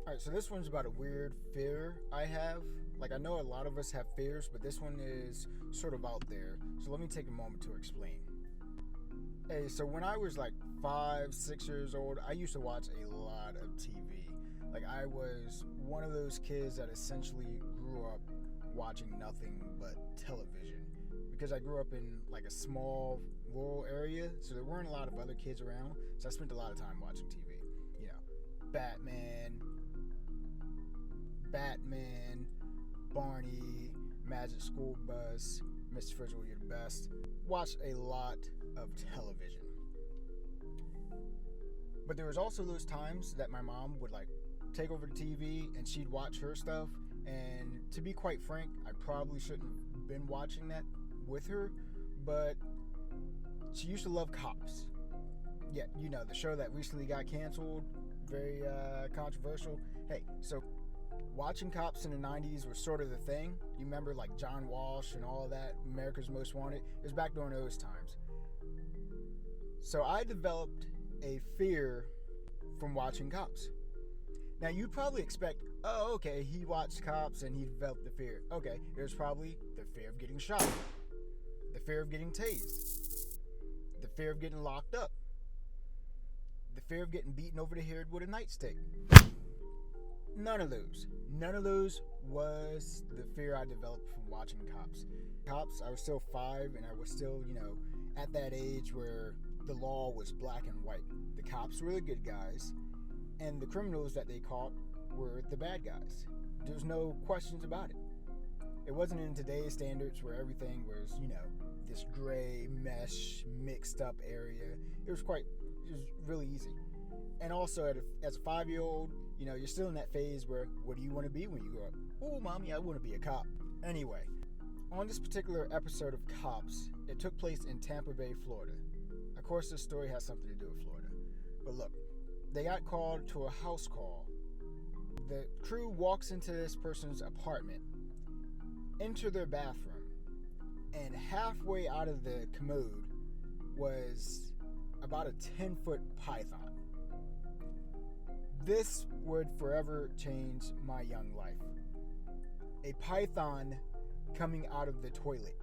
Alright, so this one's about a weird fear I have. Like, I know a lot of us have fears, but this one is sort of out there. So let me take a moment to explain. Hey, so when I was like 5, 6 years old, I used to watch a lot of TV. Like, I was one of those kids that essentially grew up watching nothing but television. Because I grew up in like a small rural area, so there weren't a lot of other kids around. So I spent a lot of time watching TV. You know, Batman, Barney, Magic School Bus, Mr. Frizzle, You're the Best. Watched a lot of television. But there was also those times that my mom would like take over the TV and she'd watch her stuff. And to be quite frank, I probably shouldn't have been watching that with her, but she used to love Cops. Yeah, you know, the show that recently got canceled, very controversial. Hey, so watching Cops in the 90s was sort of the thing. You remember like John Walsh and all of that, America's Most Wanted? It was back during those times. So I developed a fear from watching Cops. Now you'd probably expect, oh, okay, he watched Cops and he developed the fear. Okay, there's probably the fear of getting shot, the fear of getting tased, the fear of getting locked up, the fear of getting beaten over the head with a nightstick. None of those was the fear I developed from watching Cops. Cops, I was still 5 and I was still, at that age where the law was black and white. The cops were the good guys and the criminals that they caught were the bad guys. There's no questions about it. It wasn't in today's standards where everything was, this gray mesh mixed up area. It was really easy. And also as a 5-year-old, you're still in that phase where, what do you want to be when you grow up? Oh, mommy, I want to be a cop. Anyway, on this particular episode of Cops, it took place in Tampa Bay, Florida. Of course, this story has something to do with Florida. But look, they got called to a house call. The crew walks into this person's apartment, enter their bathroom, and halfway out of the commode was about a 10-foot python. This would forever change my young life. A python coming out of the toilet.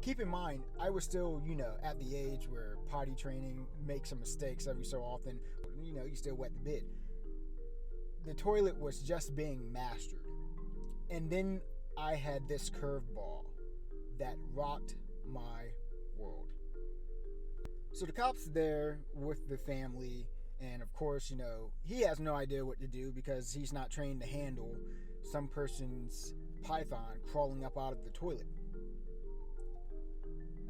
Keep in mind, I was still, at the age where potty training, make some mistakes every so often. You still wet the bed. The toilet was just being mastered. And then I had this curveball that rocked my world. So the cop's there with the family, and of course, he has no idea what to do because he's not trained to handle some person's python crawling up out of the toilet.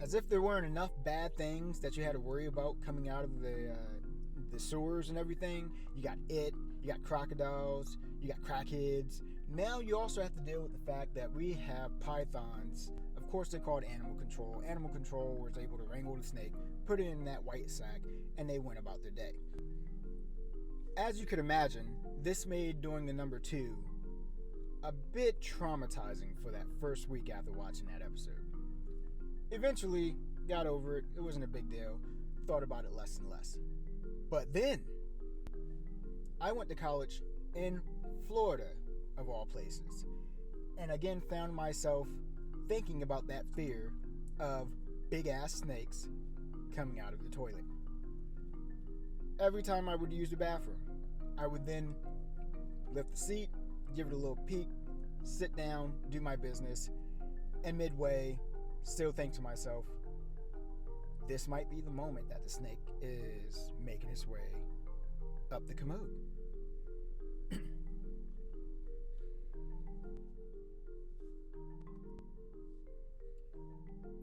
As if there weren't enough bad things that you had to worry about coming out of the sewers and everything. You got you got crocodiles, you got crackheads. Now you also have to deal with the fact that we have pythons. Of course, they're called animal control. Animal control was able to wrangle the snake, put it in that white sack, and they went about their day. As you could imagine, this made doing the number 2 a bit traumatizing for that first week after watching that episode. Eventually, got over it. It wasn't a big deal. Thought about it less and less. But then, I went to college in Florida, of all places. And again found myself thinking about that fear of big-ass snakes coming out of the toilet. Every time I would use the bathroom, I would then lift the seat, give it a little peek, sit down, do my business, and midway, still think to myself, this might be the moment that the snake is making its way up the commode.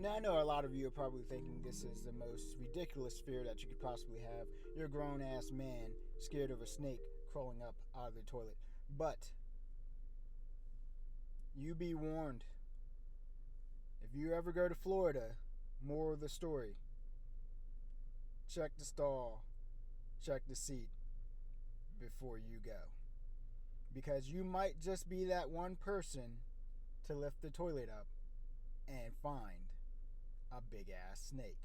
Now, I know a lot of you are probably thinking this is the most ridiculous fear that you could possibly have. You're a grown-ass man scared of a snake crawling up out of the toilet. But you be warned. If you ever go to Florida, more of the story. Check the stall, check the seat before you go. Because you might just be that one person to lift the toilet up and find a big ass snake.